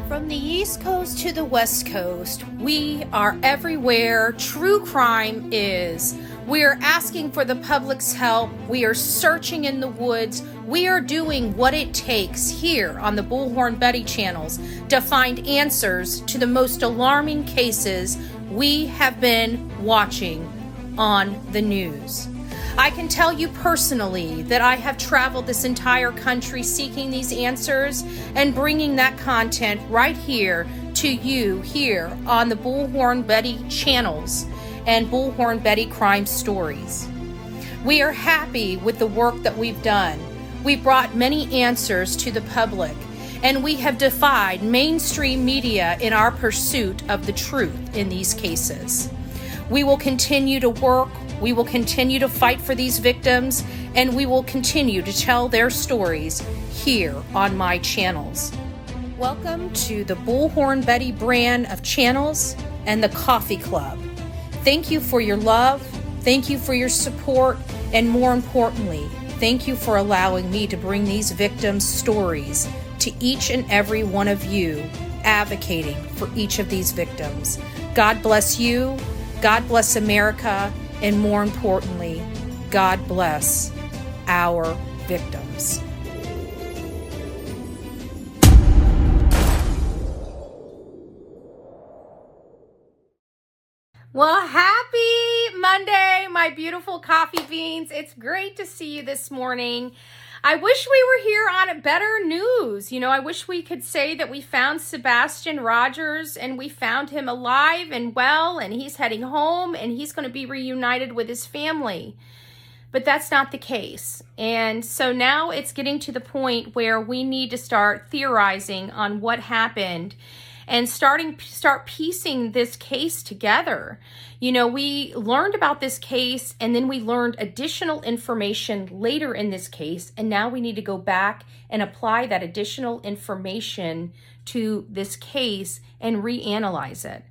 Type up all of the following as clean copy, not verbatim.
From the East Coast to the West Coast, we are everywhere true crime is. We are asking for the public's help. We are searching in the woods. We are doing what it takes here on the Bullhorn Betty channels to find answers to the most alarming cases we have been watching on the news. I can tell you personally that I have traveled this entire country seeking these answers and bringing that content right here to you here on the Bullhorn Betty channels and Bullhorn Betty crime stories. We are happy with the work that we've done. We brought many answers to the public, and we have defied mainstream media in our pursuit of the truth in these cases. We will continue to work. We will continue to fight for these victims, and we will continue to tell their stories here on my channels. Welcome to the Bullhorn Betty brand of channels and the Coffee Club. Thank you for your love, thank you for your support, and more importantly, thank you for allowing me to bring these victims' stories to each and every one of you, advocating for each of these victims. God bless you, God bless America, and more importantly, God bless our victims. Well, happy Monday, my beautiful coffee beans. It's great to see you this morning. I wish we were here on better news. I wish we could say that we found Sebastian Rogers and we found him alive and well, and he's heading home and he's going to be reunited with his family. But that's not the case. And so now it's getting to the point where we need to start theorizing on what happened and start piecing this case together. We learned about this case, and then we learned additional information later in this case, and now we need to go back and apply that additional information to this case and reanalyze it.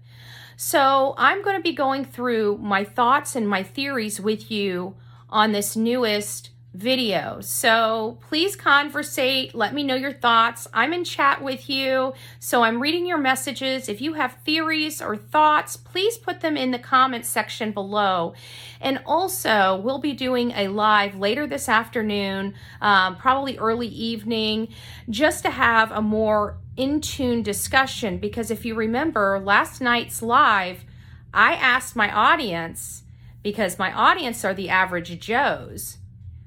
So I'm going to be going through my thoughts and my theories with you on this newest video. So please conversate. Let me know your thoughts. I'm in chat with you, so I'm reading your messages. If you have theories or thoughts, please put them in the comments section below. And also, we'll be doing a live later this afternoon, probably early evening, just to have a more in-tune discussion. Because if you remember last night's live, I asked my audience, because my audience are the average Joes,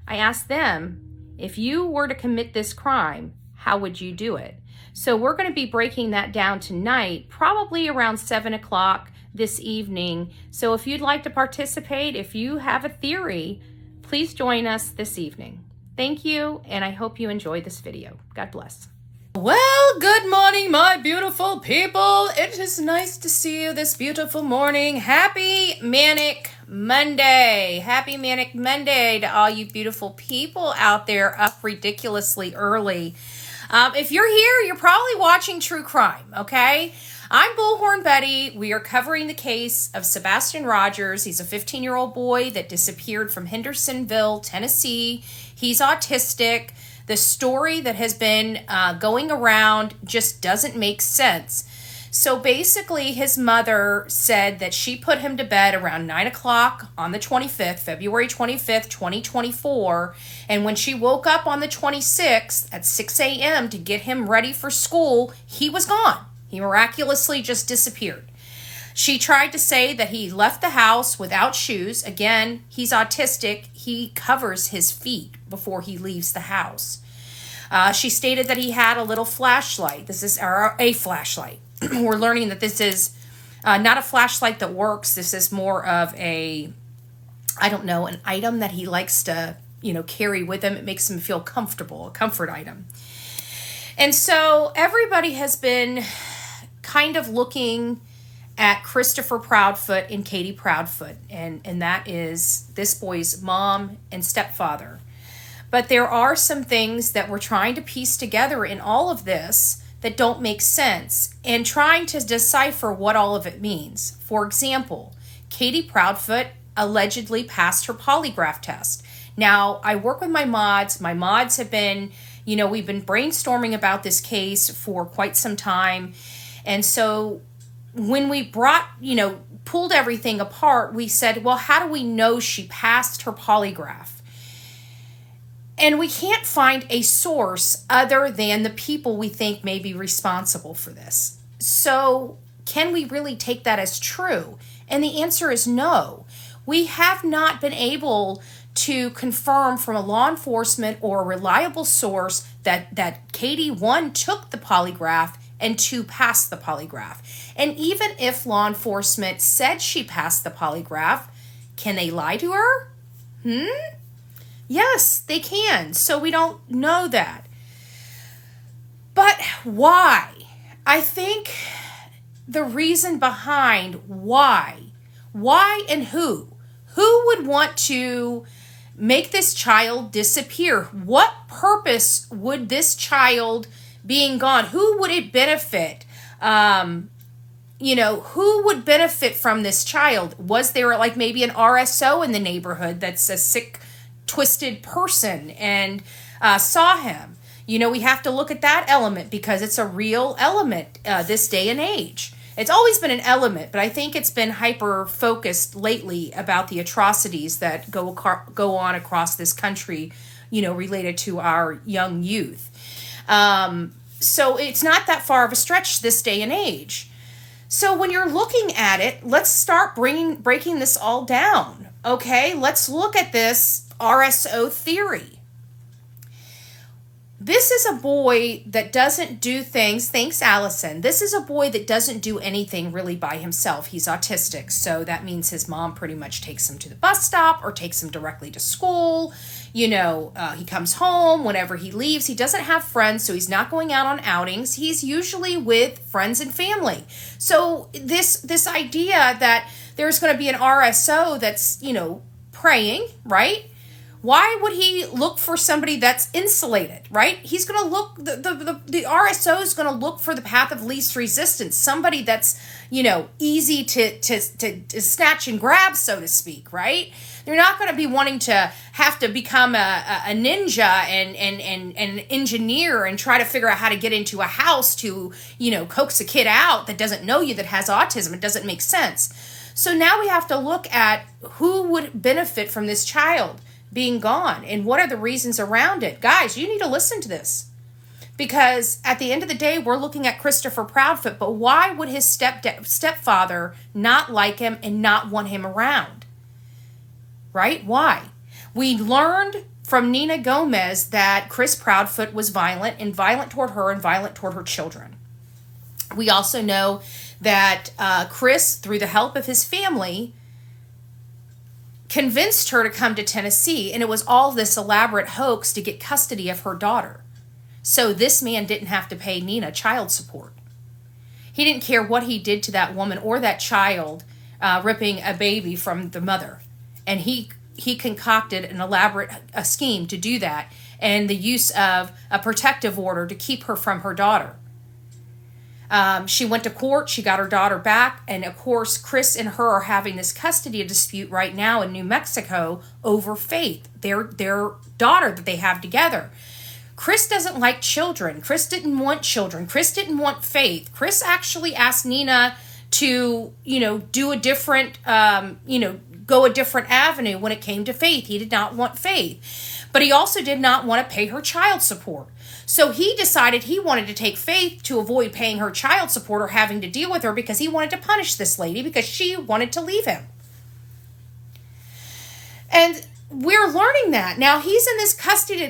I asked them, if you were to commit this crime, how would you do it? So we're going to be breaking that down tonight, probably around 7 o'clock this evening. So if you'd like to participate, if you have a theory, please join us this evening. Thank you, and I hope you enjoy this video. God bless. Well, good morning, my beautiful people. It is nice to see you this beautiful morning. Happy Manic Monday. Happy Manic Monday to all you beautiful people out there up ridiculously early. If you're here, you're probably watching true crime, okay? I'm Bullhorn Betty. We are covering the case of Sebastian Rogers. He's a 15-year-old boy that disappeared from Hendersonville, Tennessee. He's autistic. The story that has been going around just doesn't make sense. So basically, his mother said that she put him to bed around 9 o'clock on the 25th, February 25th, 2024. And when she woke up on the 26th at 6 a.m. to get him ready for school, he was gone. He miraculously just disappeared. She tried to say that he left the house without shoes. Again, he's autistic. He covers his feet before he leaves the house. She stated that he had a little flashlight. This is a flashlight. We're learning that this is not a flashlight that works. This is more of an item that he likes to, carry with him. It makes him feel comfortable, a comfort item. And so everybody has been kind of looking at Christopher Proudfoot and Katie Proudfoot, and that is this boy's mom and stepfather. But there are some things that we're trying to piece together in all of this that don't make sense, and trying to decipher what all of it means. For example, Katie Proudfoot allegedly passed her polygraph test. Now, I work with my mods. My mods have been You know, we've been brainstorming about this case for quite some time. And so when we pulled everything apart, we said, well, how do we know she passed her polygraph? And we can't find a source other than the people we think may be responsible for this. So can we really take that as true? And the answer is no. We have not been able to confirm from a law enforcement or a reliable source that Katie, 1, took the polygraph and 2, passed the polygraph. And even if law enforcement said she passed the polygraph, can they lie to her? Yes, they can. So we don't know that. But why? I think the reason behind why and who would want to make this child disappear? What purpose would this child being gone, who would it benefit? Who would benefit from this child? Was there like maybe an RSO in the neighborhood that's a sick, twisted person and saw him? We have to look at that element because it's a real element this day and age. It's always been an element, but I think it's been hyper-focused lately about the atrocities that go on across this country, related to our young youth. So it's not that far of a stretch this day and age. So when you're looking at it, let's start breaking this all down, okay? Let's look at this RSO theory. This is a boy that doesn't do things. Thanks, Allison. This is a boy that doesn't do anything really by himself. He's autistic, so that means his mom pretty much takes him to the bus stop or takes him directly to school. He comes home whenever he leaves. He doesn't have friends, so he's not going out on outings. He's usually with friends and family. So this idea that there's going to be an RSO that's, praying, right? Why would he look for somebody that's insulated, right? He's going to look, the RSO is going to look for the path of least resistance, somebody that's, easy to snatch and grab, so to speak, right? They're not going to be wanting to have to become a ninja and an engineer and try to figure out how to get into a house to, coax a kid out that doesn't know you, that has autism. It doesn't make sense. So now we have to look at who would benefit from this child being gone and what are the reasons around it. Guys, you need to listen to this because at the end of the day, we're looking at Christopher Proudfoot, but why would his stepfather not like him and not want him around? Right? Why? We learned from Nina Gomez that Chris Proudfoot was violent toward her and violent toward her children. We also know that Chris, through the help of his family, convinced her to come to Tennessee, and it was all this elaborate hoax to get custody of her daughter. So this man didn't have to pay Nina child support. He didn't care what he did to that woman or that child, ripping a baby from the mother. And he concocted an elaborate scheme to do that and the use of a protective order to keep her from her daughter. She went to court, she got her daughter back, and of course, Chris and her are having this custody dispute right now in New Mexico over Faith, their daughter that they have together. Chris doesn't like children. Chris didn't want children. Chris didn't want Faith. Chris actually asked Nina to, do a different, go a different avenue when it came to Faith. He did not want Faith. But he also did not want to pay her child support. So he decided he wanted to take Faith to avoid paying her child support or having to deal with her because he wanted to punish this lady because she wanted to leave him. And we're learning that. Now he's in this custody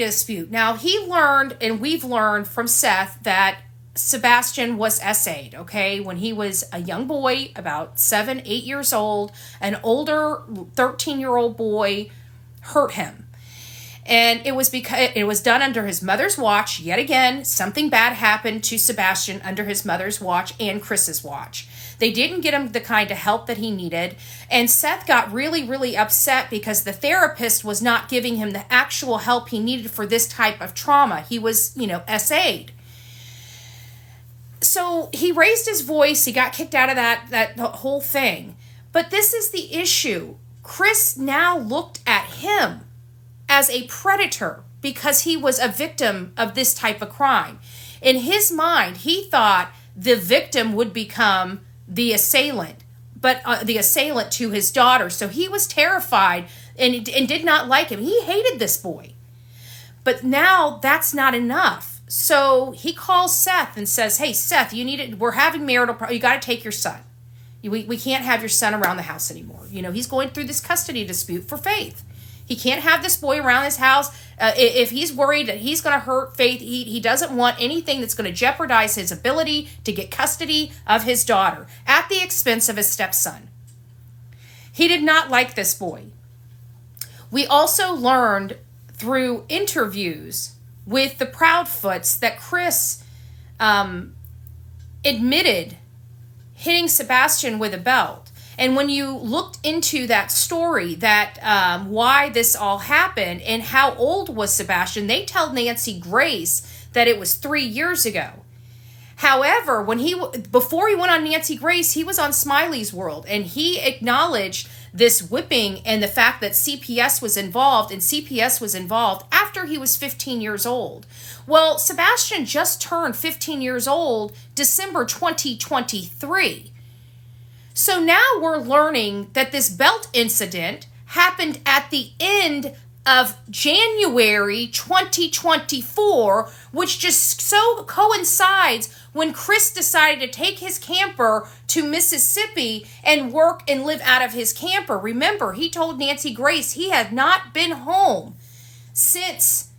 dispute. Now he learned, and we've learned from Seth, that Sebastian was SA'd, okay? When he was a young boy, about 7-8 years old, an older 13-year-old boy hurt him. And it was because it was done under his mother's watch. Yet again, something bad happened to Sebastian under his mother's watch and Chris's watch. They didn't get him the kind of help that he needed. And Seth got really, really upset because the therapist was not giving him the actual help he needed for this type of trauma. He was, SA'd. So he raised his voice. He got kicked out of that whole thing. But this is the issue. Chris now looked at him as a predator because he was a victim of this type of crime. In his mind, he thought the victim would become the assailant, but the assailant to his daughter. So he was terrified and did not like him. He hated this boy. But now that's not enough. So he calls Seth and says, hey, Seth, we're having marital problems. You got to take your son. We can't have your son around the house anymore. He's going through this custody dispute for Faith. He can't have this boy around his house. If he's worried that he's going to hurt Faith, he doesn't want anything that's going to jeopardize his ability to get custody of his daughter at the expense of his stepson. He did not like this boy. We also learned through interviews with the Proudfoots that Chris admitted hitting Sebastian with a belt. And when you looked into that story, that why this all happened and how old was Sebastian, they tell Nancy Grace that it was 3 years ago. However, before he went on Nancy Grace, he was on Smiley's World, and he acknowledged this whipping and the fact that CPS was involved, and CPS was involved after he was 15 years old. Well, Sebastian just turned 15 years old December 2023. So now we're learning that this belt incident happened at the end of January 2024, which just so coincides when Chris decided to take his camper to Mississippi and work and live out of his camper. Remember, he told Nancy Grace he had not been home since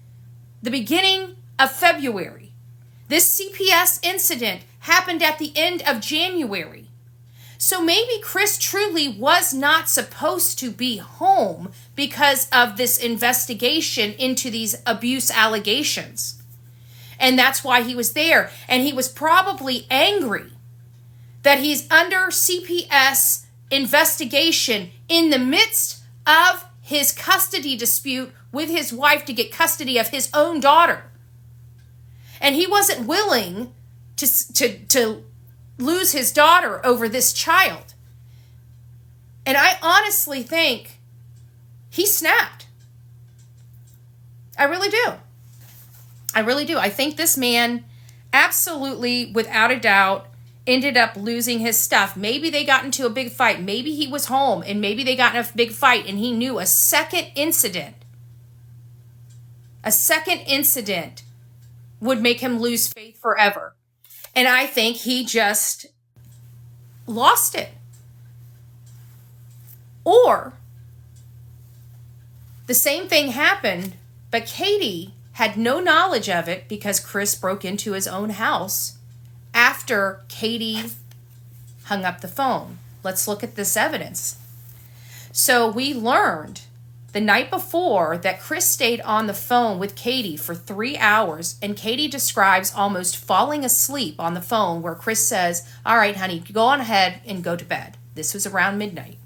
the beginning of February. This CPS incident happened at the end of January. So maybe Chris truly was not supposed to be home because of this investigation into these abuse allegations. And that's why he was there. And he was probably angry that he's under CPS investigation in the midst of his custody dispute with his wife to get custody of his own daughter. And he wasn't willing to lose his daughter over this child. And I honestly think he snapped. I really do. I really do. I think this man absolutely, without a doubt, ended up losing his stuff. Maybe they got into a big fight. Maybe he was home and maybe they got in a big fight and he knew a second incident would make him lose faith forever. And I think he just lost it. Or the same thing happened, but Katie had no knowledge of it because Chris broke into his own house after Katie hung up the phone. Let's look at this evidence. So we learned the night before that Chris stayed on the phone with Katie for 3 hours, and Katie describes almost falling asleep on the phone where Chris says, all right, honey, go on ahead and go to bed. This was around midnight.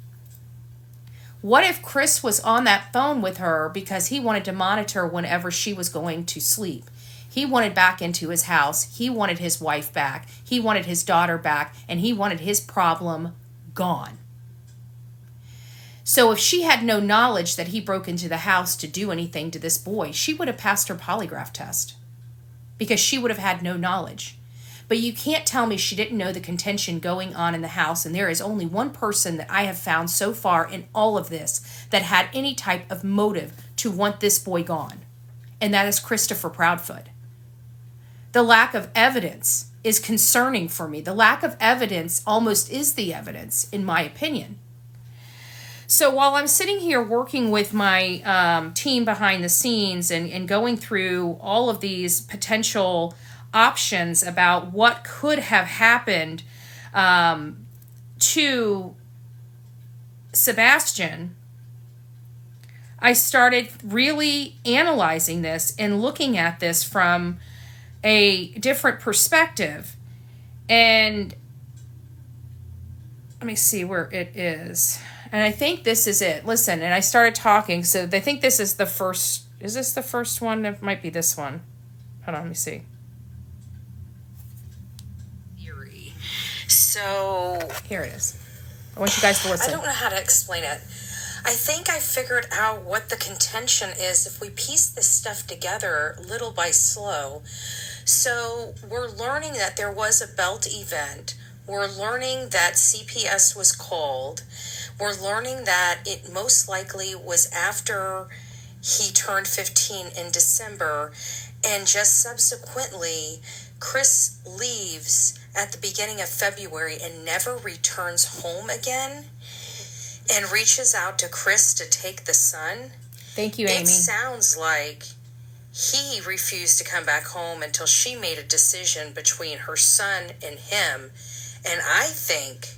What if Chris was on that phone with her because he wanted to monitor whenever she was going to sleep? He wanted back into his house. He wanted his wife back. He wanted his daughter back, and he wanted his problem gone. So if she had no knowledge that he broke into the house to do anything to this boy, she would have passed her polygraph test because she would have had no knowledge. But you can't tell me she didn't know the contention going on in the house, and there is only one person that I have found so far in all of this that had any type of motive to want this boy gone, and that is Christopher Proudfoot. The lack of evidence is concerning for me. The lack of evidence almost is the evidence, in my opinion. So while I'm sitting here working with my team behind the scenes and going through all of these potential options about what could have happened to Sebastian, I started really analyzing this and looking at this from a different perspective. And let me see where it is. And I think this is it. Listen, and I started talking. So I think this is the first. Is this the first one? It might be this one. Hold on, let me see. So here it is. I want you guys to listen. I don't know how to explain it. I think I figured out what the contention is if we piece this stuff together little by slow. So we're learning that there was a belt event. We're learning that CPS was called. We're learning that it most likely was after he turned 15 in December, and just subsequently, Chris leaves at the beginning of February and never returns home again, and reaches out to Chris to take the son. Thank you, Amy. It sounds like he refused to come back home until she made a decision between her son and him, and I think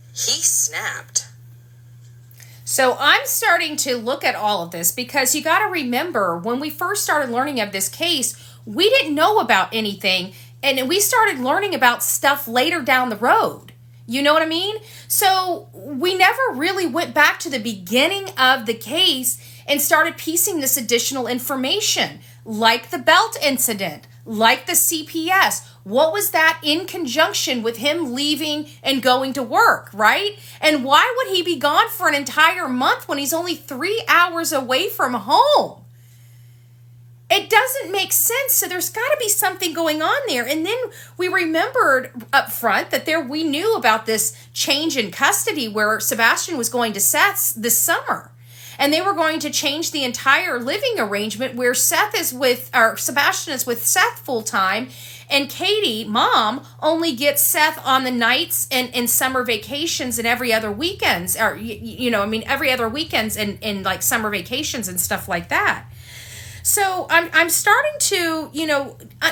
he snapped. So I'm starting to look at all of this because you got to remember when we first started learning of this case, we didn't know about anything, and we started learning about stuff later down the road. You know what I mean? So we never really went back to the beginning of the case and started piecing this additional information, like the belt incident, like the CPS. What was that in conjunction with him leaving and going to work, right? And why would he be gone for an entire month when he's only 3 hours away from home? It doesn't make sense. So there's got to be something going on there. And then we remembered up front that we knew about this change in custody where Sebastian was going to Seth's this summer. And they were going to change the entire living arrangement where Sebastian is with Seth full time, and Katie, mom, only gets Seth on the nights and summer vacations and every other weekends, or every other weekends and like summer vacations and stuff like that. So I'm starting to,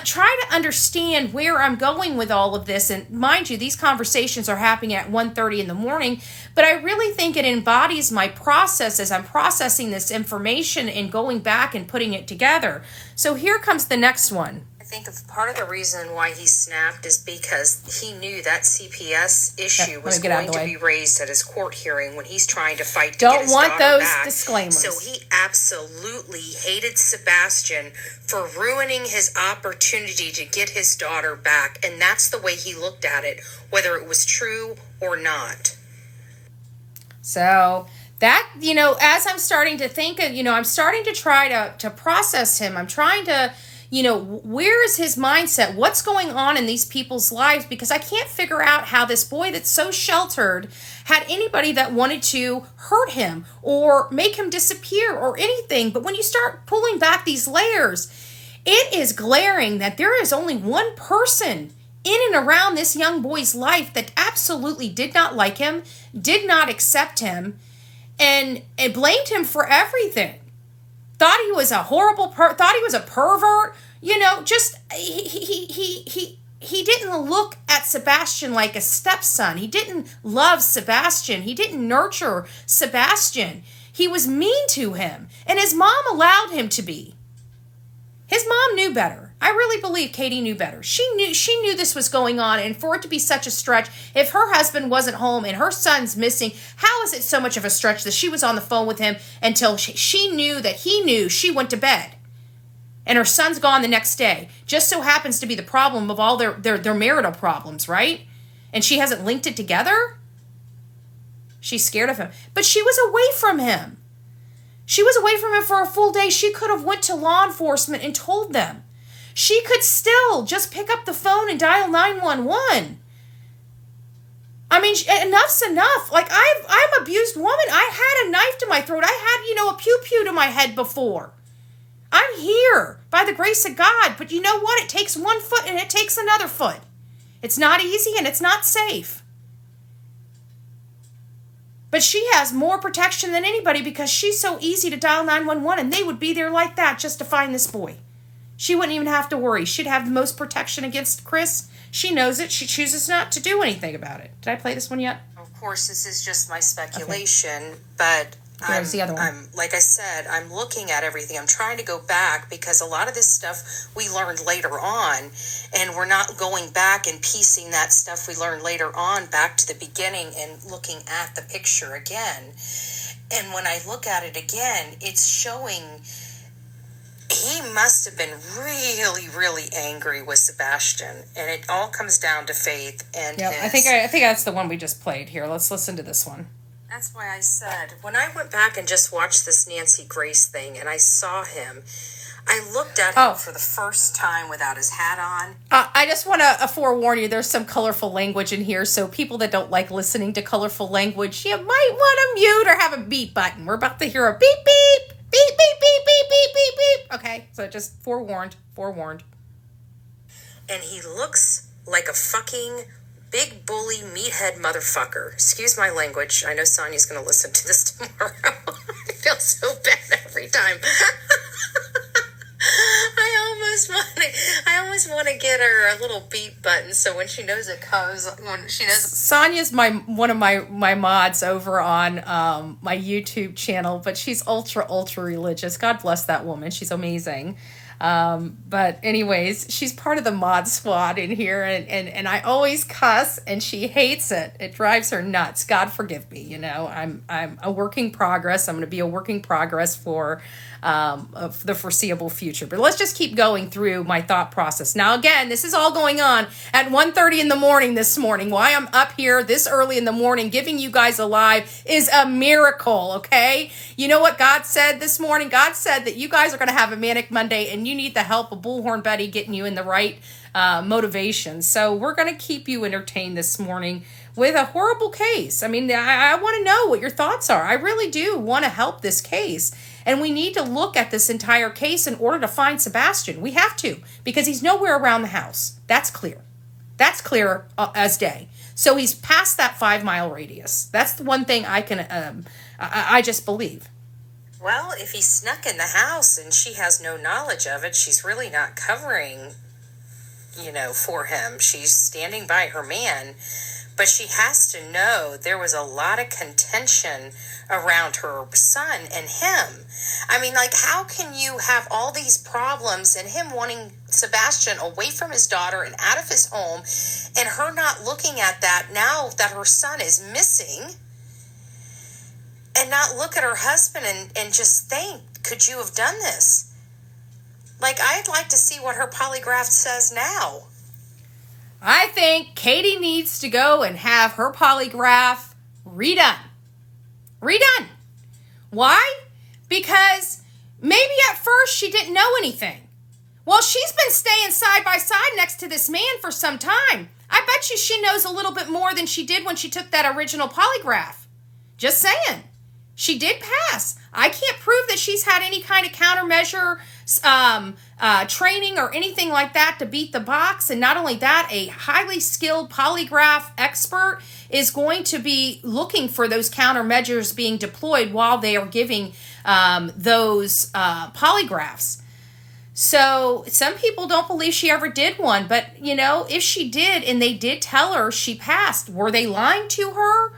try to understand where I'm going with all of this. And mind you, these conversations are happening at 1:30 in the morning, but I really think it embodies my process as I'm processing this information and going back and putting it together. So here comes the next one. I think part of the reason why he snapped is because he knew that CPS issue was going to be raised at his court hearing when he's trying to fight to get his daughter back. Don't want those disclaimers. So he absolutely hated Sebastian for ruining his opportunity to get his daughter back, and that's the way he looked at it, whether it was true or not. So that, as I'm starting to think of, I'm starting to try to process him. I'm trying to, where is his mindset? What's going on in these people's lives? Because I can't figure out how this boy that's so sheltered had anybody that wanted to hurt him or make him disappear or anything. But when you start pulling back these layers, it is glaring that there is only one person in and around this young boy's life that absolutely did not like him, did not accept him, and blamed him for everything. Thought he was a horrible thought he was a pervert, just he didn't look at Sebastian like a stepson. He didn't love Sebastian. He didn't nurture Sebastian. He was mean to him, and his mom allowed him to be. His mom knew better. I really believe Katie knew better. She knew this was going on, and for it to be such a stretch, if her husband wasn't home and her son's missing, how is it so much of a stretch that she was on the phone with him until she knew that he knew she went to bed? And her son's gone the next day. Just so happens to be the problem of all their marital problems, right? And she hasn't linked it together? She's scared of him. But she was away from him. She was away from him for a full day. She could have went to law enforcement and told them. She could still just pick up the phone and dial 911. I mean, enough's enough. Like, I'm an abused woman. I had a knife to my throat. I had, a pew-pew to my head before. I'm here by the grace of God. But you know what? It takes one foot and it takes another foot. It's not easy and it's not safe. But she has more protection than anybody because she's so easy to dial 911, and they would be there like that just to find this boy. She wouldn't even have to worry. She'd have the most protection against Chris. She knows it. She chooses not to do anything about it. Did I play this one yet? Of course, this is just my speculation, but There's the other one. I'm like I said, I'm looking at everything. I'm trying to go back because a lot of this stuff we learned later on, and we're not going back and piecing that stuff we learned later on back to the beginning and looking at the picture again. And when I look at it again, it's showing he must have been really, really angry with Sebastian, and it all comes down to Faith and I think that's the one we just played. Here, let's listen to this one. That's why I said, when I went back and just watched this Nancy Grace thing and I saw him, I looked at him for the first time without his hat on. I just want to forewarn you, there's some colorful language in here, so people that don't like listening to colorful language, you might want to mute or have a beep button. We're about to hear a beep, beep, beep, beep, beep, beep, beep, beep, beep. Okay, so just forewarned. And he looks like a fucking big bully meathead motherfucker. Excuse my language. I know Sonia's going to listen to this tomorrow. I feel so bad every time. I almost want to get her a little beep button so when she knows it comes, when she knows. Sonia's one of my mods over on my YouTube channel, but she's ultra religious. God bless that woman. She's amazing. But anyways, she's part of the mod squad in here, and I always cuss, and she hates it. It drives her nuts. God forgive me. You know, I'm a work in progress. I'm going to be a work in progress for of the foreseeable future. But let's just keep going through my thought process. Now, again, this is all going on at 1:30 in the morning this morning. Why I'm up here this early in the morning giving you guys a live is a miracle, okay? You know what God said this morning? God said that you guys are going to have a manic Monday and you need the help of Bullhorn Betty getting you in the right motivation. So we're going to keep you entertained this morning with a horrible case. I mean, I want to know what your thoughts are. I really do want to help this case. And we need to look at this entire case in order to find Sebastian. We have to, because he's nowhere around the house. That's clear. That's clear as day. So he's past that 5-mile radius. That's the one thing I can, I just believe. Well, if he snuck in the house and she has no knowledge of it, she's really not covering, for him. She's standing by her man. But she has to know there was a lot of contention around her son and him. I mean, like, how can you have all these problems and him wanting Sebastian away from his daughter and out of his home, and her not looking at that now that her son is missing, and not look at her husband and just think, could you have done this? Like, I'd like to see what her polygraph says now. I think Katie needs to go and have her polygraph redone. Why? Because maybe at first she didn't know anything. Well, she's been staying side by side next to this man for some time. I bet you she knows a little bit more than she did when she took that original polygraph. Just saying. She did pass. I can't prove that she's had any kind of countermeasure training or anything like that to beat the box. And not only that, a highly skilled polygraph expert is going to be looking for those countermeasures being deployed while they are giving those polygraphs. So some people don't believe she ever did one. But, if she did and they did tell her she passed, were they lying to her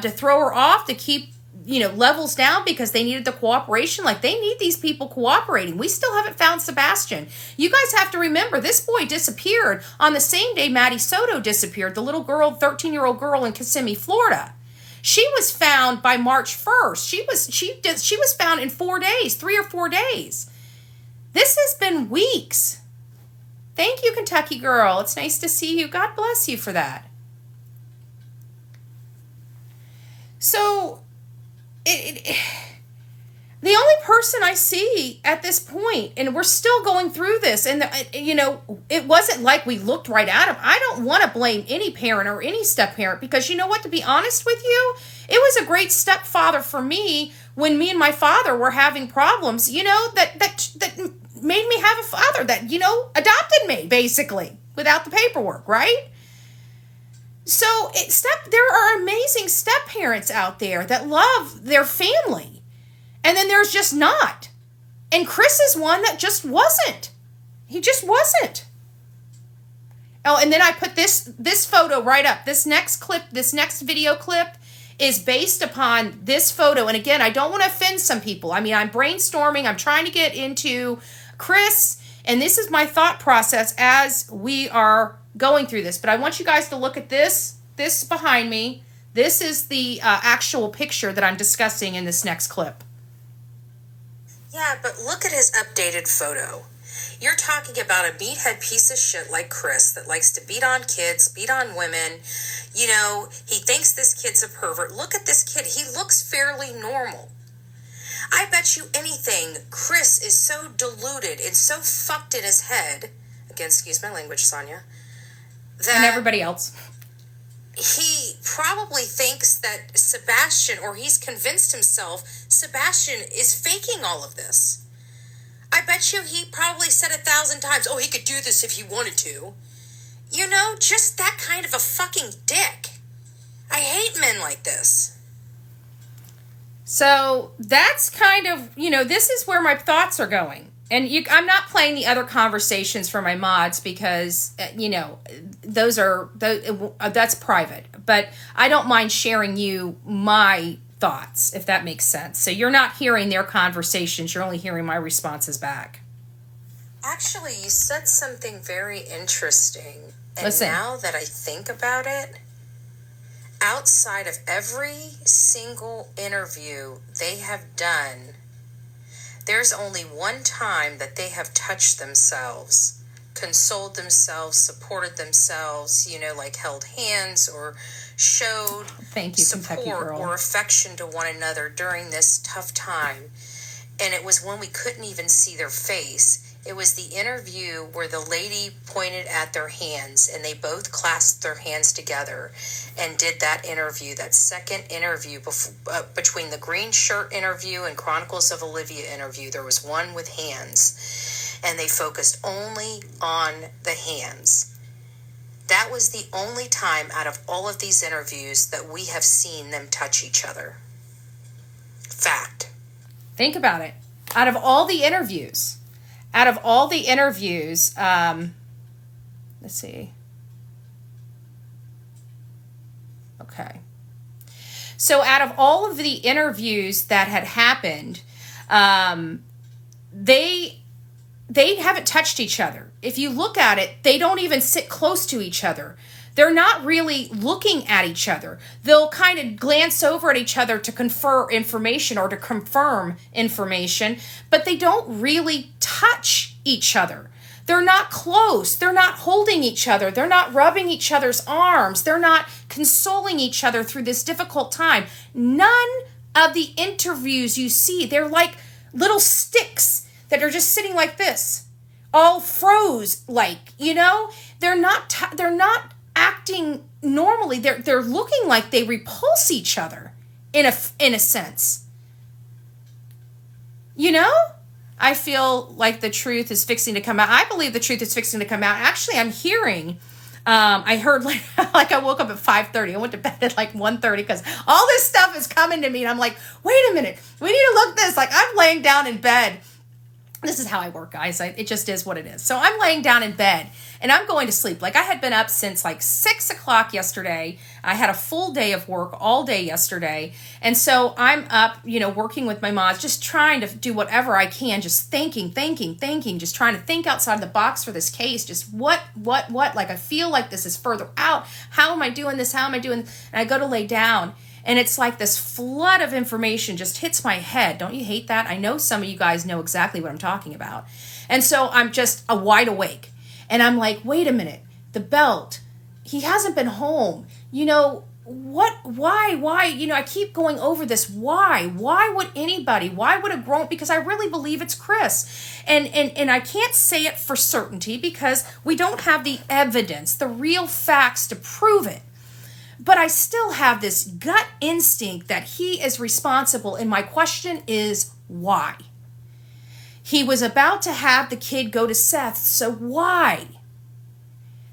to throw her off, to keep levels down because they needed the cooperation? Like, they need these people cooperating. We still haven't found Sebastian. You guys have to remember, this boy disappeared on the same day Maddie Soto disappeared, the little girl, 13-year-old girl in Kissimmee, Florida. She was found by March 1st. She was found in 4 days, 3 or 4 days. This has been weeks. Thank you, Kentucky girl. It's nice to see you. God bless you for that. So, the only person I see at this point, and we're still going through this, and it wasn't like we looked right at him. I don't want to blame any parent or any step-parent, because you know what, to be honest with you, it was a great stepfather for me when me and my father were having problems, that made me have a father that, adopted me, basically, without the paperwork, right? So there are amazing step-parents out there that love their family. And then there's just not. And Chris is one that just wasn't. He just wasn't. Oh, and then I put this photo right up. This next video clip is based upon this photo. And again, I don't want to offend some people. I mean, I'm brainstorming. I'm trying to get into Chris. And this is my thought process as we are going through this. But I want you guys to look at this behind me. This is the actual picture that I'm discussing in this next clip. Yeah, but look at his updated photo. You're talking about a meathead piece of shit like Chris that likes to beat on kids, beat on women. You know, he thinks this kid's a pervert. Look at this kid. He looks fairly normal. I bet you anything, Chris is so deluded and so fucked in his head, again, excuse my language, Sonia, that... And everybody else. He probably thinks that Sebastian, or he's convinced himself, Sebastian is faking all of this. I bet you he probably said 1,000 times, oh, he could do this if he wanted to. You know, just that kind of a fucking dick. I hate men like this. So that's kind of, you know, this is where my thoughts are going. And I'm not playing the other conversations for my mods because, you know, that's private. But I don't mind sharing you my thoughts, if that makes sense. So you're not hearing their conversations. You're only hearing my responses back. Actually, you said something very interesting. And Listen. Now that I think about it, outside of every single interview they have done, there's only one time that they have touched themselves, consoled themselves, supported themselves, you know, like held hands or showed Thank you, support or affection to one another during this tough time. And it was when we couldn't even see their face. It was the interview where the lady pointed at their hands and they both clasped their hands together and did that interview, that second interview between the green shirt interview and Chronicles of Olivia interview. There was one with hands and they focused only on the hands. That was the only time out of all of these interviews that we have seen them touch each other. Fact. Think about it. Out of all the interviews, let's see. Okay. So out of all of the interviews that had happened, they haven't touched each other. If you look at it, they don't even sit close to each other. They're not really looking at each other. They'll kind of glance over at each other to confer information or to confirm information, but they don't really touch each other. They're not close. They're not holding each other. They're not rubbing each other's arms. They're not consoling each other through this difficult time. None of the interviews you see, they're like little sticks that are just sitting like this, all froze like, you know? They're not acting normally. They're looking like they repulse each other in a sense. You know? I feel like the truth is fixing to come out. I believe the truth is fixing to come out. Actually, I'm hearing, I heard like I woke up at 5:30. I went to bed at like 1:30 because all this stuff is coming to me. And I'm like, wait a minute. We need to look this. Like I'm laying down in bed. This is how I work, guys. It just is what it is. So I'm laying down in bed and I'm going to sleep. Like I had been up since like 6 o'clock yesterday. I had a full day of work all day yesterday. And so I'm up, you know, working with my mods, just trying to do whatever I can, just thinking, just trying to think outside the box for this case. Just what? Like I feel like this is further out. How am I doing this? How am I doing? And I go to lay down. And it's like this flood of information just hits my head. Don't you hate that? I know some of you guys know exactly what I'm talking about. And so I'm just wide awake. And I'm like, wait a minute. The belt. He hasn't been home. You know, what? Why? You know, I keep going over this. Why? Why would anybody? Why would a grown? Because I really believe it's Chris. And I can't say it for certainty because we don't have the evidence, the real facts to prove it. But I still have this gut instinct that he is responsible. And my question is, why? He was about to have the kid go to Seth, so why?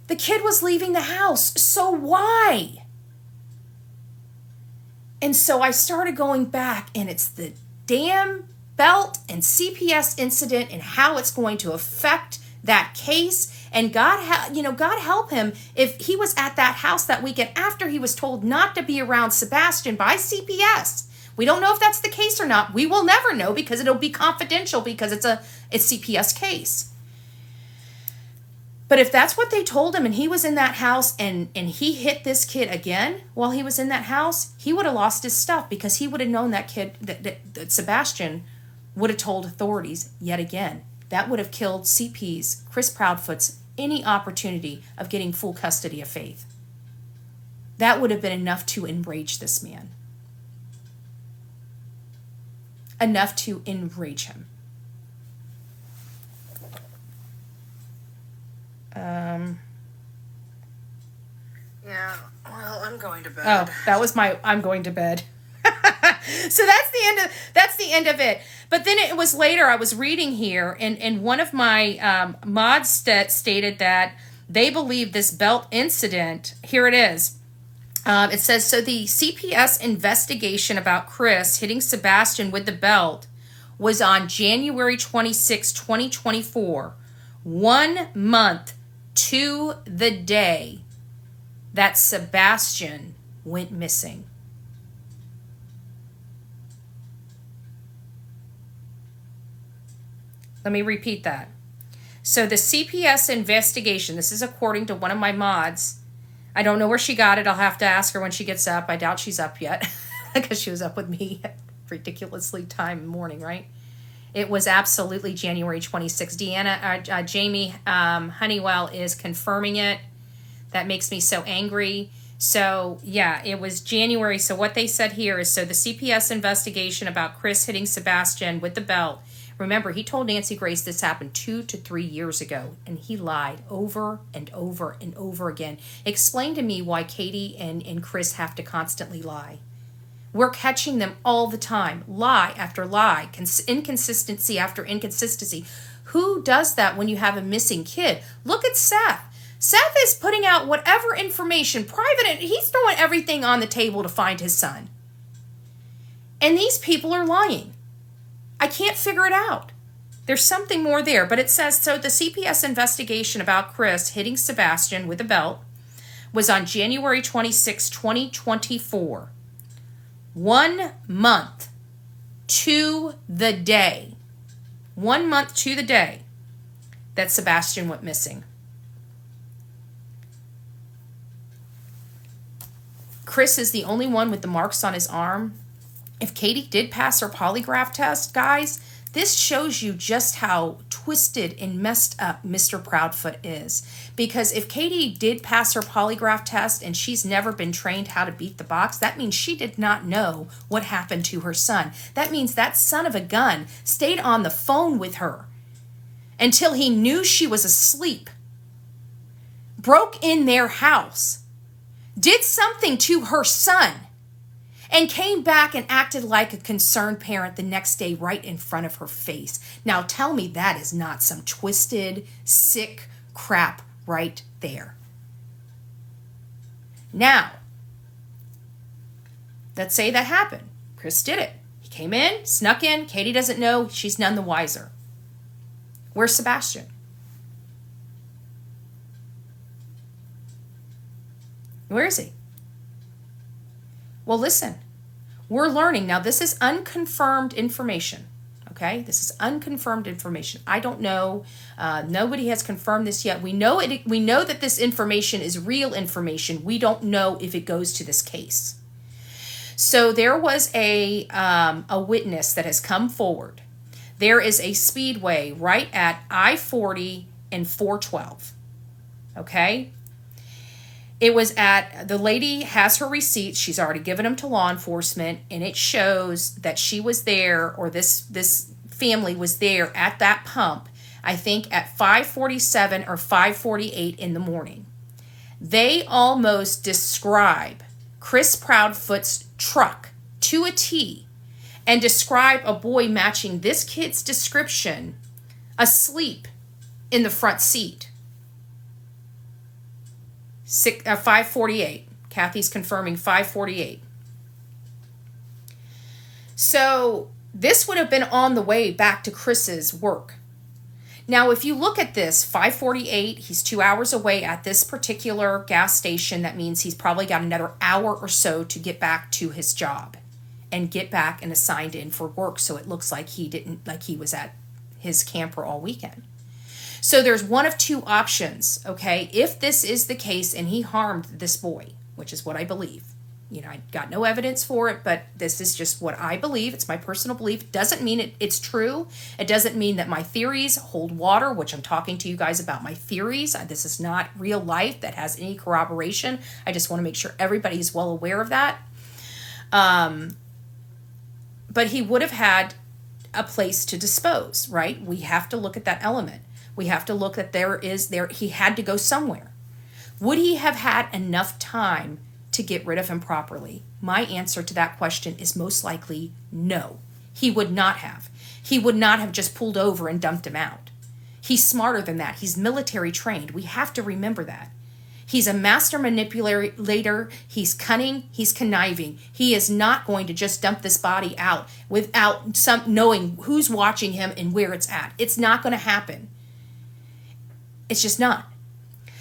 The kid was leaving the house, so why? And so I started going back, and it's the damn belt and CPS incident and how it's going to affect that case. And God help him if he was at that house that weekend after he was told not to be around Sebastian by CPS. We don't know if that's the case or not. We will never know because it'll be confidential because it's CPS case. But if that's what they told him and he was in that house and he hit this kid again while he was in that house, he would have lost his stuff because he would have known that kid, that Sebastian would have told authorities yet again. That would have killed CP's, Chris Proudfoot's, any opportunity of getting full custody of Faith. that would have been enough to enrage this man. Enough to enrage him. Yeah, well, I'm going to bed. Oh, that was my I'm going to bed. So that's the end of it. But then it was later, I was reading here, and one of my mods stated that they believe this belt incident, here it is. It says, so the CPS investigation about Chris hitting Sebastian with the belt was on January 26, 2024, 1 month to the day that Sebastian went missing. Let me repeat that. So the CPS investigation, this is according to one of my mods. I don't know where she got it. I'll have to ask her when she gets up. I doubt she's up yet because she was up with me at ridiculously time morning, right? It was absolutely January 26th. Jamie Honeywell is confirming it. That makes me so angry. So, yeah, it was January. So what they said here is, so the CPS investigation about Chris hitting Sebastian with the belt. Remember, he told Nancy Grace this happened 2 to 3 years ago, and he lied over and over and over again. Explain to me why Katie and Chris have to constantly lie. We're catching them all the time. Lie after lie, inconsistency after inconsistency. Who does that when you have a missing kid? Look at Seth. Seth is putting out whatever information, private, and he's throwing everything on the table to find his son. And these people are lying. I can't figure it out. There's something more there, but it says, so the CPS investigation about Chris hitting Sebastian with a belt was on January 26, 2024. 1 month to the day. 1 month to the day that Sebastian went missing. Chris is the only one with the marks on his arm. If Katie did pass her polygraph test, guys, this shows you just how twisted and messed up Mr. Proudfoot is. Because if Katie did pass her polygraph test and she's never been trained how to beat the box, that means she did not know what happened to her son. That means that son of a gun stayed on the phone with her until he knew she was asleep, broke in their house, did something to her son, and came back and acted like a concerned parent the next day right in front of her face. Now tell me that is not some twisted, sick crap right there. Now, let's say that happened. Chris did it. He came in, snuck in. Katie doesn't know. She's none the wiser. Where's Sebastian? Where is he? Well, listen, we're learning. Now, this is unconfirmed information, okay? This is unconfirmed information. I don't know. Nobody has confirmed this yet. We know it. We know that this information is real information. We don't know if it goes to this case. So there was a witness that has come forward. There is a speedway right at I-40 and 412, okay? It was at, the lady has her receipts. She's already given them to law enforcement, and it shows that she was there, or this family was there at that pump, I think at 5:47 or 5:48 in the morning. They almost describe Chris Proudfoot's truck to a T and describe a boy matching this kid's description asleep in the front seat. 5:48. Kathy's confirming 5:48. So this would have been on the way back to Chris's work. Now, if you look at this, 5:48, he's 2 hours away at this particular gas station. That means he's probably got another hour or so to get back to his job and get back and assigned in for work. So it looks like he was at his camper all weekend. So there's one of two options, okay? If this is the case and he harmed this boy, which is what I believe, I got no evidence for it, but this is just what I believe. It's my personal belief. It doesn't mean it's true. It doesn't mean that my theories hold water, which I'm talking to you guys about my theories. This is not real life that has any corroboration. I just want to make sure everybody's well aware of that. But he would have had a place to dispose, right? We have to look at that element. We have to look at he had to go somewhere. Would he have had enough time to get rid of him properly? My answer to that question is most likely no. He would not have. He would not have just pulled over and dumped him out. He's smarter than that. He's military trained. We have to remember that. He's a master manipulator. He's cunning. He's conniving. He is not going to just dump this body out without knowing who's watching him and where it's at. It's not going to happen. It's just not.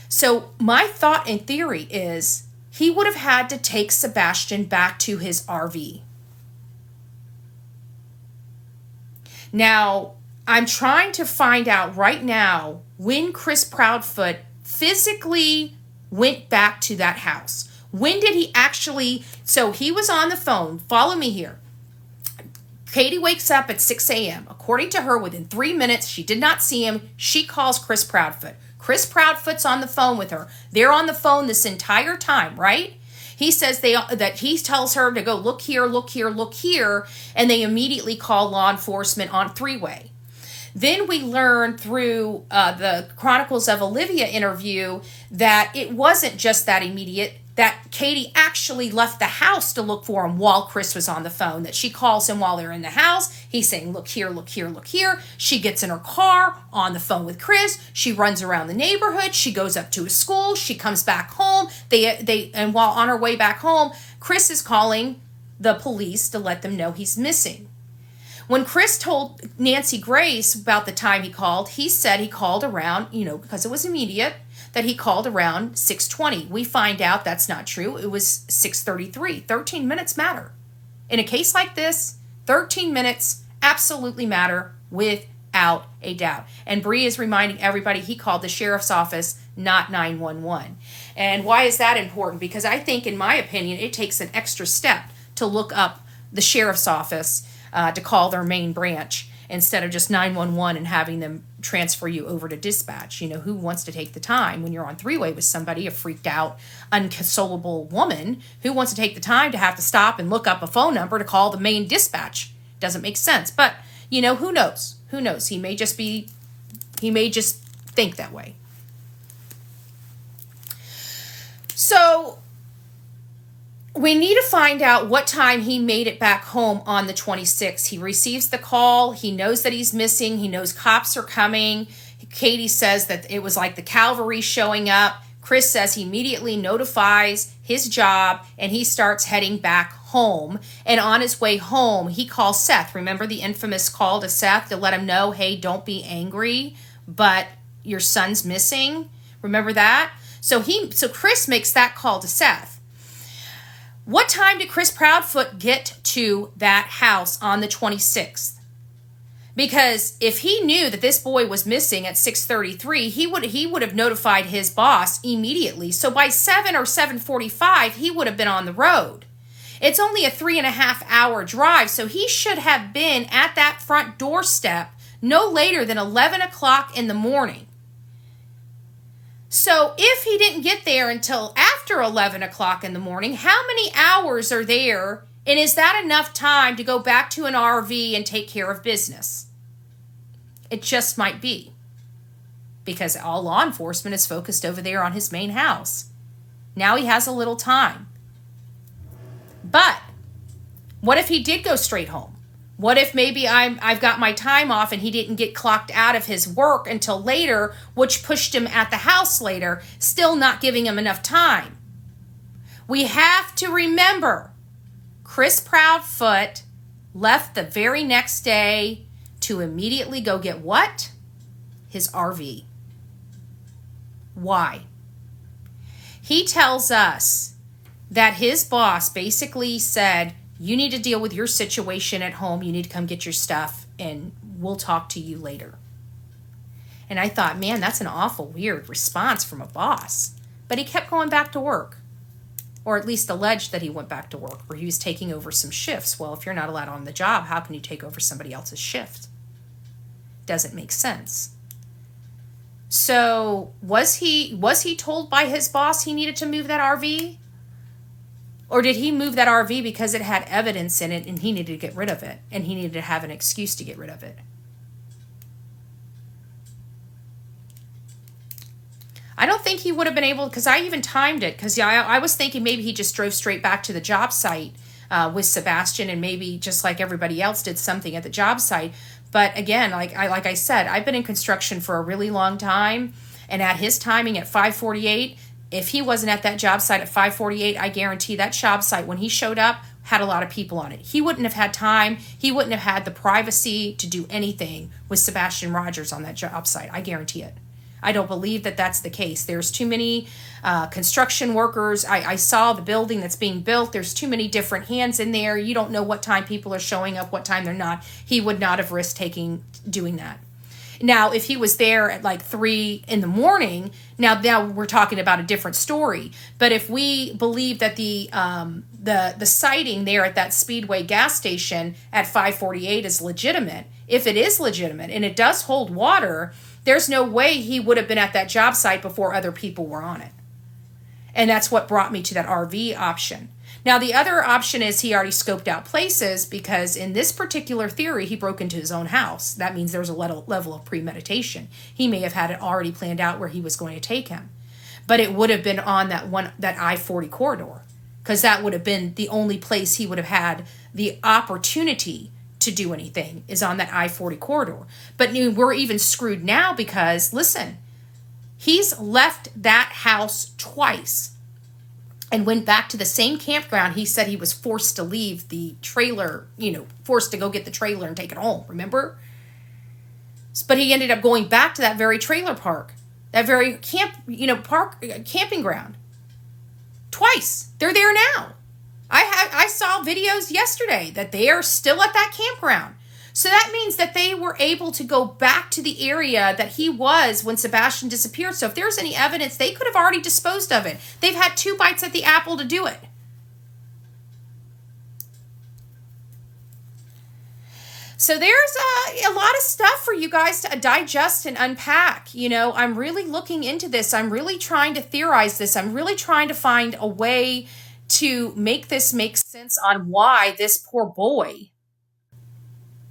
So my thought and theory is he would have had to take Sebastian back to his RV. Now, I'm trying to find out right now when Chris Proudfoot physically went back to that house. When did he actually... So he was on the phone. Follow me here. Katie wakes up at 6 a.m. According to her, within 3 minutes, she did not see him. She calls Chris Proudfoot. Chris Proudfoot's on the phone with her. They're on the phone this entire time, right? He says that he tells her to go look here, look here, look here, and they immediately call law enforcement on three-way. Then we learn through the Chronicles of Olivia interview that it wasn't just that immediate, that Katie actually left the house to look for him while Chris was on the phone, that she calls him while they're in the house. He's saying, look here, look here, look here. She gets in her car on the phone with Chris. She runs around the neighborhood. She goes up to his school. She comes back home. And while on her way back home, Chris is calling the police to let them know he's missing. When Chris told Nancy Grace about the time he called, he said he called around, because it was immediate, that he called around 6:20. We find out that's not true. It was 6:33. 13 minutes matter. In a case like this, 13 minutes absolutely matter without a doubt. And Bree is reminding everybody he called the sheriff's office, not 911. And why is that important? Because I think, in my opinion, it takes an extra step to look up the sheriff's office to call their main branch instead of just 911 and having them transfer you over to dispatch. Who wants to take the time when you're on three-way with somebody, a freaked out, unconsolable woman? Who wants to take the time to have to stop and look up a phone number to call the main dispatch? Doesn't make sense. But, who knows? Who knows? He may just think that way. So we need to find out what time he made it back home on the 26th. He receives the call. He knows that he's missing. He knows cops are coming. Katie says that it was like the cavalry showing up. Chris says he immediately notifies his job and he starts heading back home. And on his way home, he calls Seth. Remember the infamous call to Seth to let him know, hey, don't be angry, but your son's missing? Remember that? So Chris makes that call to Seth. What time did Chris Proudfoot get to that house on the 26th? Because if he knew that this boy was missing at 6:33, he would have notified his boss immediately. So by 7 or 7:45, he would have been on the road. It's only a 3.5 hour drive, so he should have been at that front doorstep no later than 11 o'clock in the morning. So if he didn't get there until after 11 o'clock in the morning, how many hours are there? And is that enough time to go back to an RV and take care of business? It just might be. Because all law enforcement is focused over there on his main house. Now he has a little time. But what if he did go straight home? What if maybe I've got my time off and he didn't get clocked out of his work until later, which pushed him at the house later, still not giving him enough time? We have to remember, Chris Proudfoot left the very next day to immediately go get what? His RV. Why? He tells us that his boss basically said, you need to deal with your situation at home. You need to come get your stuff and we'll talk to you later. And I thought, man, that's an awful weird response from a boss. But he kept going back to work. or at least alleged that he went back to work, or he was taking over some shifts. Well, if you're not allowed on the job, how can you take over somebody else's shift? Doesn't make sense. So was he told by his boss he needed to move that RV? Or did he move that RV because it had evidence in it and he needed to get rid of it, and he needed to have an excuse to get rid of it? I don't think he would have been able, because I even timed it, because I was thinking maybe he just drove straight back to the job site with Sebastian, and maybe just like everybody else did something at the job site. But again, like I said, I've been in construction for a really long time, and at his timing at 5:48, if he wasn't at that job site at 5:48, I guarantee that job site, when he showed up, had a lot of people on it. He wouldn't have had time. He wouldn't have had the privacy to do anything with Sebastian Rogers on that job site. I guarantee it. I don't believe that that's the case. There's too many construction workers. I saw the building that's being built. There's too many different hands in there. You don't know what time people are showing up, what time they're not. He would not have risked doing that. Now, if he was there at like 3 a.m, now we're talking about a different story. But if we believe that the sighting there at that Speedway gas station at 5:48 is legitimate, if it is legitimate and it does hold water, there's no way he would have been at that job site before other people were on it. And that's what brought me to that RV option. Now, the other option is he already scoped out places, because in this particular theory, he broke into his own house. That means there was a level of premeditation. He may have had it already planned out where he was going to take him. But it would have been on that I-40 corridor, because that would have been the only place he would have had the opportunity to do anything, is on that I-40 corridor. But we're even screwed now because, listen, he's left that house twice and went back to the same campground. He said he was forced to leave the trailer, forced to go get the trailer and take it home, remember? But he ended up going back to that very trailer park, that very camping ground twice. They're there now. I saw videos yesterday that they are still at that campground. So that means that they were able to go back to the area that he was when Sebastian disappeared. So if there's any evidence, they could have already disposed of it. They've had 2 bites at the apple to do it. So there's a lot of stuff for you guys to digest and unpack. I'm really looking into this. I'm really trying to theorize this. I'm really trying to find a way to make this make sense on why this poor boy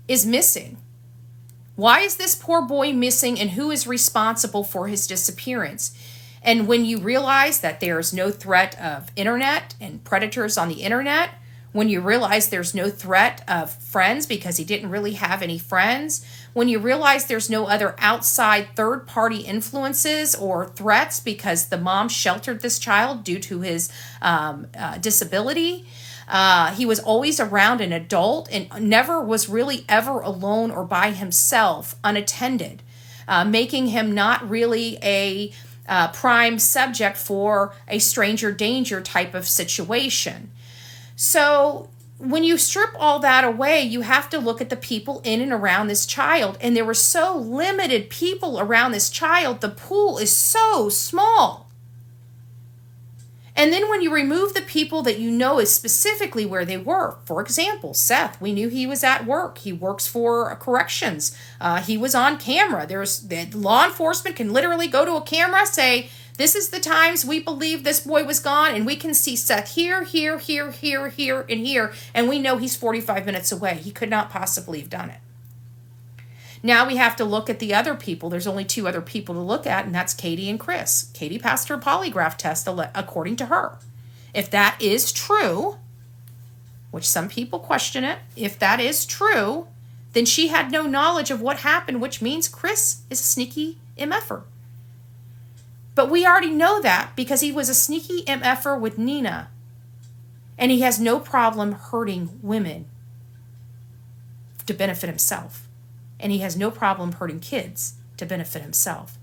is missing. Why is this poor boy missing, and who is responsible for his disappearance? And when you realize that there's no threat of internet and predators on the internet, when you realize there's no threat of friends because he didn't really have any friends, when you realize there's no other outside third-party influences or threats because the mom sheltered this child due to his disability, he was always around an adult and never was really ever alone or by himself, unattended, making him not really a prime subject for a stranger danger type of situation. So when you strip all that away, you have to look at the people in and around this child. And there were so limited people around this child. The pool is so small. And then when you remove the people that you know is specifically where they were, for example, Seth, we knew he was at work. He works for corrections. He was on camera. The law enforcement can literally go to a camera, say, this is the times we believe this boy was gone, and we can see Seth here, here, here, here, here, and here, and we know he's 45 minutes away. He could not possibly have done it. Now we have to look at the other people. There's only 2 other people to look at, and that's Katie and Chris. Katie passed her polygraph test according to her. If that is true, which some people question it, if that is true, then she had no knowledge of what happened, which means Chris is a sneaky MFer. But we already know that because he was a sneaky MFer with Nina. And he has no problem hurting women to benefit himself. And he has no problem hurting kids to benefit himself.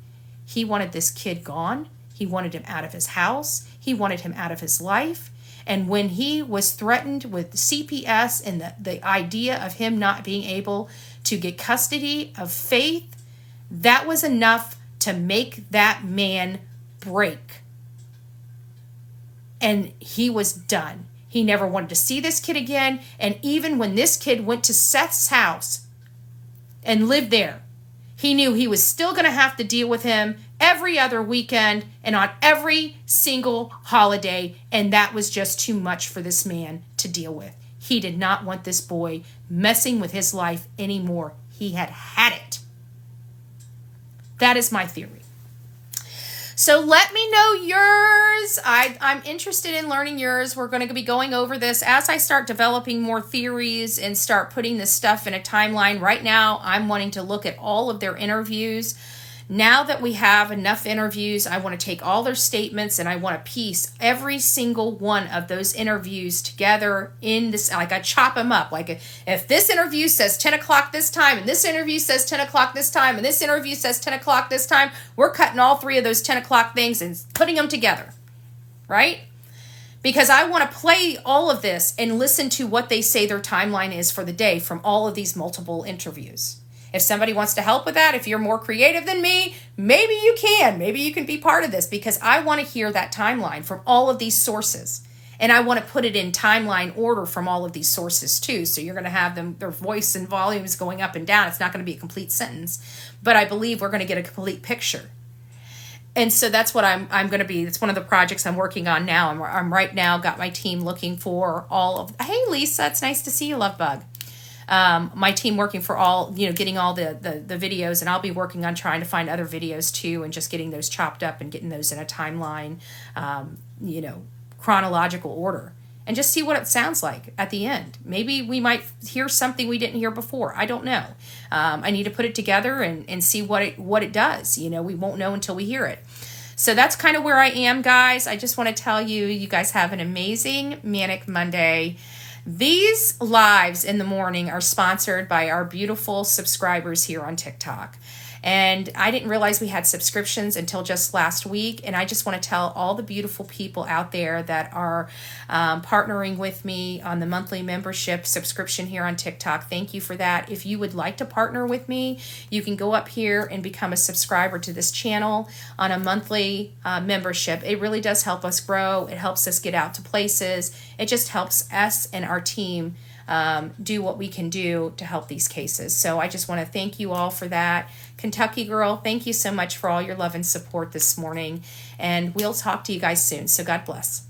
He wanted this kid gone. He wanted him out of his house. He wanted him out of his life. And when he was threatened with CPS and the idea of him not being able to get custody of Faith, that was enough to make that man break. and he was done. He never wanted to see this kid again. And even when this kid went to Seth's house and lived there, he knew he was still going to have to deal with him every other weekend and on every single holiday. And that was just too much for this man to deal with. He did not want this boy messing with his life anymore. He had had it. That is my theory. So let me know yours. I'm interested in learning yours. We're going to be going over this as I start developing more theories and start putting this stuff in a timeline. Right now, I'm wanting to look at all of their interviews. Now that we have enough interviews, I want to take all their statements and I want to piece every single one of those interviews together in this, like I chop them up. Like if this interview says 10 o'clock this time, and this interview says 10 o'clock this time, and this interview says 10 o'clock this time, we're cutting all three of those 10 o'clock things and putting them together, right? Because I want to play all of this and listen to what they say their timeline is for the day from all of these multiple interviews. If somebody wants to help with that, if you're more creative than me, maybe you can. Maybe you can be part of this because I want to hear that timeline from all of these sources. And I want to put it in timeline order from all of these sources too. So you're going to have them, their voice and volumes going up and down. It's not going to be a complete sentence, but I believe we're going to get a complete picture. And so that's what I'm going to be. It's one of the projects I'm working on now. I'm right now got my team looking for all of, hey Lisa, it's nice to see you, love bug. My team working for all, getting all the videos, and I'll be working on trying to find other videos too and just getting those chopped up and getting those in a timeline, chronological order and just see what it sounds like at the end. Maybe we might hear something we didn't hear before. I don't know. I need to put it together and see what it does. We won't know until we hear it. So that's kind of where I am, guys. I just want to tell you guys have an amazing Manic Monday. These lives in the morning are sponsored by our beautiful subscribers here on TikTok. And I didn't realize we had subscriptions until just last week. And I just want to tell all the beautiful people out there that are partnering with me on the monthly membership subscription here on TikTok. Thank you for that. If you would like to partner with me, you can go up here and become a subscriber to this channel on a monthly membership. It really does help us grow. It helps us get out to places. It just helps us and our team do what we can do to help these cases. So I just want to thank you all for that. Kentucky Girl, thank you so much for all your love and support this morning. And we'll talk to you guys soon. So God bless.